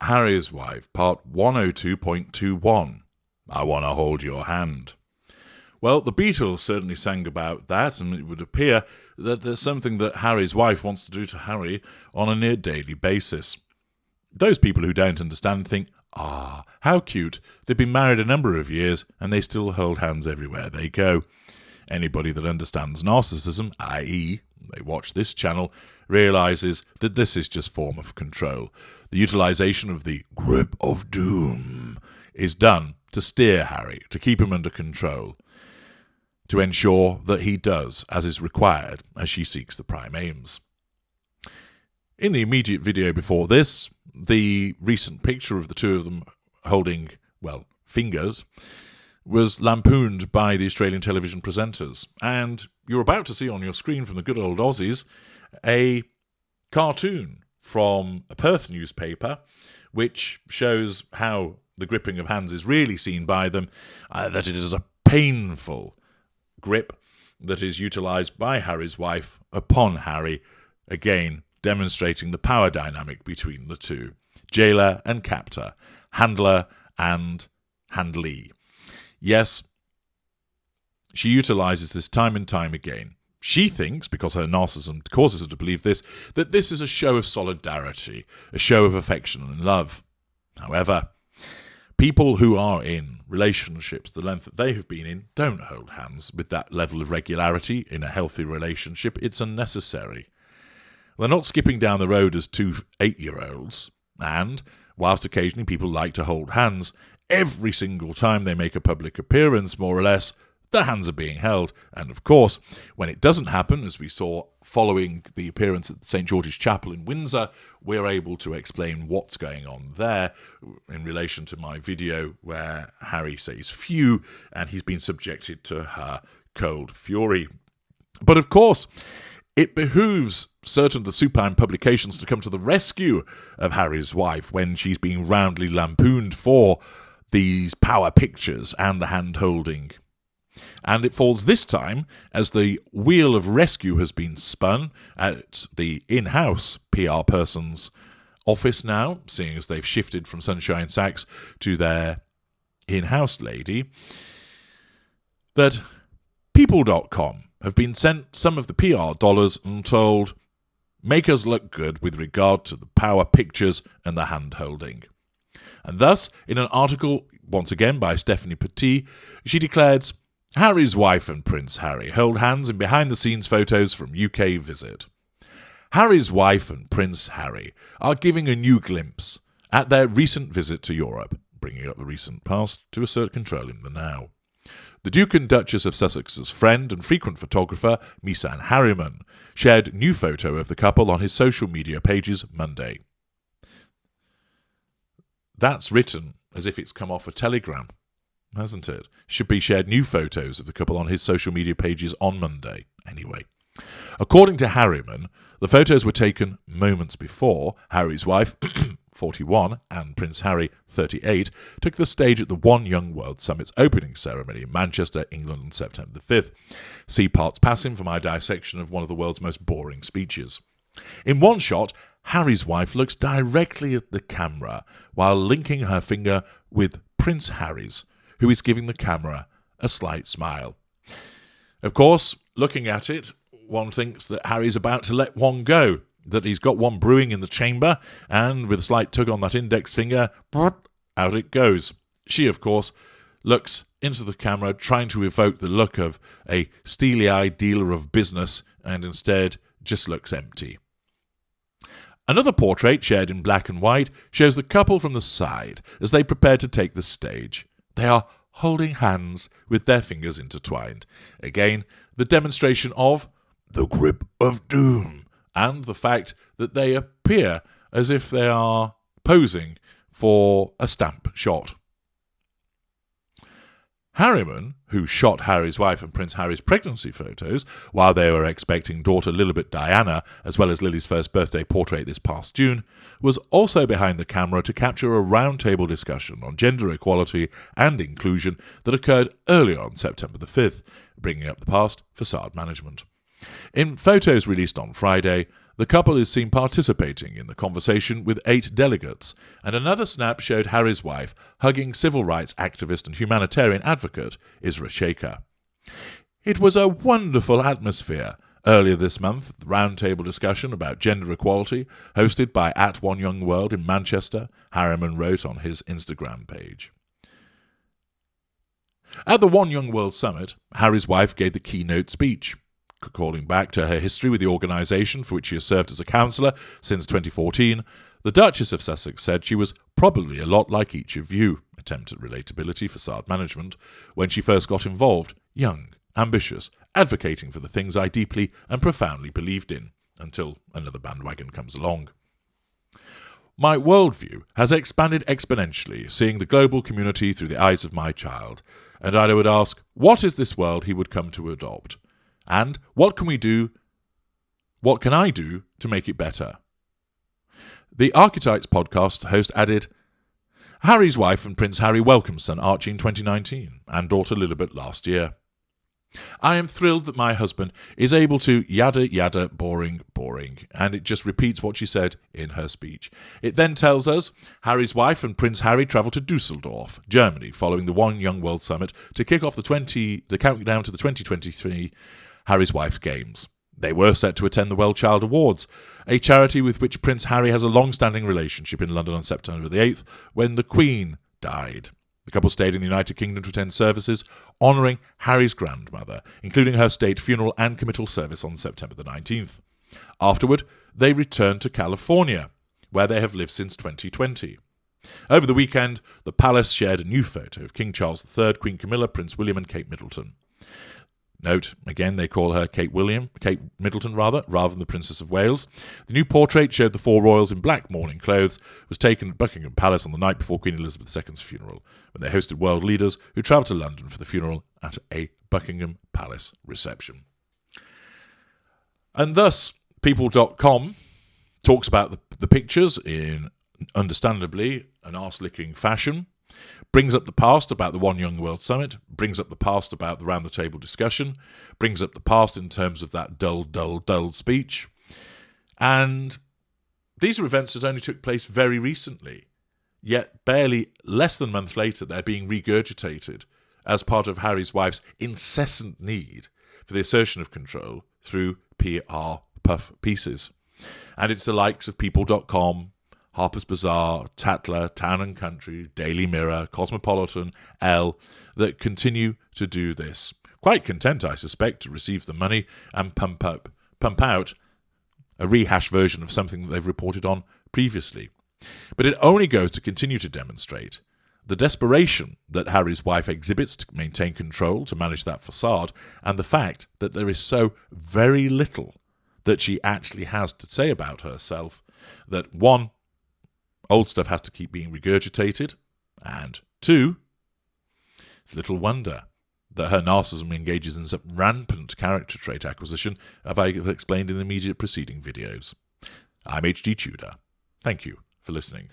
Harry's Wife, part 102.21. I want to hold your hand. Well, the Beatles certainly sang about that, and it would appear that there's something that Harry's wife wants to do to Harry on a near daily basis. Those people who don't understand think, how cute. They've been married a number of years, and they still hold hands everywhere they go. Anybody that understands narcissism, i.e., they watch this channel, realises that this is just form of control. The utilisation of the grip of doom is done to steer Harry, to keep him under control, to ensure that he does as is required as she seeks the prime aims. In the immediate video before this, the recent picture of the two of them holding, fingers, was lampooned by the Australian television presenters. And you're about to see on your screen from the good old Aussies a cartoon from a Perth newspaper which shows how the gripping of hands is really seen by them, that it is a painful grip that is utilised by Harry's wife upon Harry, again demonstrating the power dynamic between the two. Jailer and captor, handler and handlee. Yes, she utilises this time and time again. She thinks, because her narcissism causes her to believe this, that this is a show of solidarity, a show of affection and love. However, people who are in relationships the length that they have been in don't hold hands with that level of regularity in a healthy relationship. It's unnecessary. They're not skipping down the road as two 8-year-olds, and whilst occasionally people like to hold hands, every single time they make a public appearance, more or less, their hands are being held. And of course, when it doesn't happen, as we saw following the appearance at St. George's Chapel in Windsor, we're able to explain what's going on there in relation to my video where Harry says phew, and he's been subjected to her cold fury. But of course, it behooves certain of the supine publications to come to the rescue of Harry's wife when she's being roundly lampooned for these power pictures and the hand-holding. And it falls this time as the wheel of rescue has been spun at the in-house PR person's office now, seeing as they've shifted from Sunshine Sachs to their in-house lady, that People.com have been sent some of the PR dollars and told, make us look good with regard to the power pictures and the hand-holding. And thus, in an article, once again by Stephanie Petit, she declares, Harry's wife and Prince Harry hold hands in behind-the-scenes photos from UK visit. Harry's wife and Prince Harry are giving a new glimpse at their recent visit to Europe, bringing up the recent past to assert control in the now. The Duke and Duchess of Sussex's friend and frequent photographer, Misan Harriman, shared new photo of the couple on his social media pages Monday. That's written as if it's come off a telegram, hasn't it? Should be shared new photos of the couple on his social media pages on Monday. Anyway, according to Harriman, the photos were taken moments before Harry's wife, 41, and Prince Harry, 38, took the stage at the One Young World Summit's opening ceremony in Manchester, England on September 5th. See parts passing for my dissection of one of the world's most boring speeches. In one shot, Harry's wife looks directly at the camera while linking her finger with Prince Harry's, who is giving the camera a slight smile. Of course, looking at it, one thinks that Harry's about to let one go, that he's got one brewing in the chamber, and with a slight tug on that index finger, out it goes. She, of course, looks into the camera, trying to evoke the look of a steely-eyed dealer of business, and instead just looks empty. Another portrait, shared in black and white, shows the couple from the side as they prepare to take the stage. They are holding hands with their fingers intertwined. Again, the demonstration of the grip of doom and the fact that they appear as if they are posing for a stamp shot. Harriman, who shot Harry's wife and Prince Harry's pregnancy photos while they were expecting daughter Lilibet Diana, as well as Lily's first birthday portrait this past June, was also behind the camera to capture a roundtable discussion on gender equality and inclusion that occurred earlier on September the 5th, bringing up the past facade management. In photos released on Friday, The couple is seen participating in the conversation with 8 delegates, and another snap showed Harry's wife hugging civil rights activist and humanitarian advocate Isra Shaker. It was a wonderful atmosphere. Earlier this month, the roundtable discussion about gender equality, hosted by @OneYoungWorld in Manchester, Harriman wrote on his Instagram page. At the One Young World Summit, Harry's wife gave the keynote speech, calling back to her history with the organisation for which she has served as a counsellor since 2014. The Duchess of Sussex said she was probably a lot like each of you, attempt at relatability, facade management, when she first got involved, young, ambitious, advocating for the things I deeply and profoundly believed in, until another bandwagon comes along. My worldview has expanded exponentially, seeing the global community through the eyes of my child, and I would ask, what is this world he would come to adopt? And what can I do to make it better? The Archetypes podcast host added, Harry's wife and Prince Harry welcomed son Archie in 2019 and daughter Lilibet last year. I am thrilled that my husband is able to yada yada boring, and it just repeats what she said in her speech. It then tells us Harry's wife and Prince Harry travelled to Dusseldorf, Germany, following the One Young World Summit to kick off the countdown to the 2023 Harry's Wife's Games. They were set to attend the Well Child Awards, a charity with which Prince Harry has a long-standing relationship, in London on September the 8th, when the Queen died. The couple stayed in the United Kingdom to attend services honouring Harry's grandmother, including her state funeral and committal service on September the 19th. Afterward, they returned to California, where they have lived since 2020. Over the weekend, the palace shared a new photo of King Charles III, Queen Camilla, Prince William and Kate Middleton. Note, again, they call her Kate Middleton rather than the Princess of Wales. The new portrait showed the 4 royals in black mourning clothes, was taken at Buckingham Palace on the night before Queen Elizabeth II's funeral, when they hosted world leaders who travelled to London for the funeral at a Buckingham Palace reception. And thus, People.com talks about the pictures in, understandably, an arse-licking fashion, brings up the past about the One Young World Summit, brings up the past about the round-the-table discussion, brings up the past in terms of that dull speech. And these are events that only took place very recently, yet barely less than a month later they're being regurgitated as part of Harry's wife's incessant need for the assertion of control through PR puff pieces. And it's the likes of People.com, Harper's Bazaar, Tatler, Town & Country, Daily Mirror, Cosmopolitan, Elle, that continue to do this. Quite content, I suspect, to receive the money and pump out a rehashed version of something that they've reported on previously. But it only goes to continue to demonstrate the desperation that Harry's wife exhibits to maintain control, to manage that facade, and the fact that there is so very little that she actually has to say about herself, that 1, old stuff has to keep being regurgitated, and 2, it's little wonder that her narcissism engages in some rampant character trait acquisition, as I have explained in the immediate preceding videos. I'm H.D. Tudor. Thank you for listening.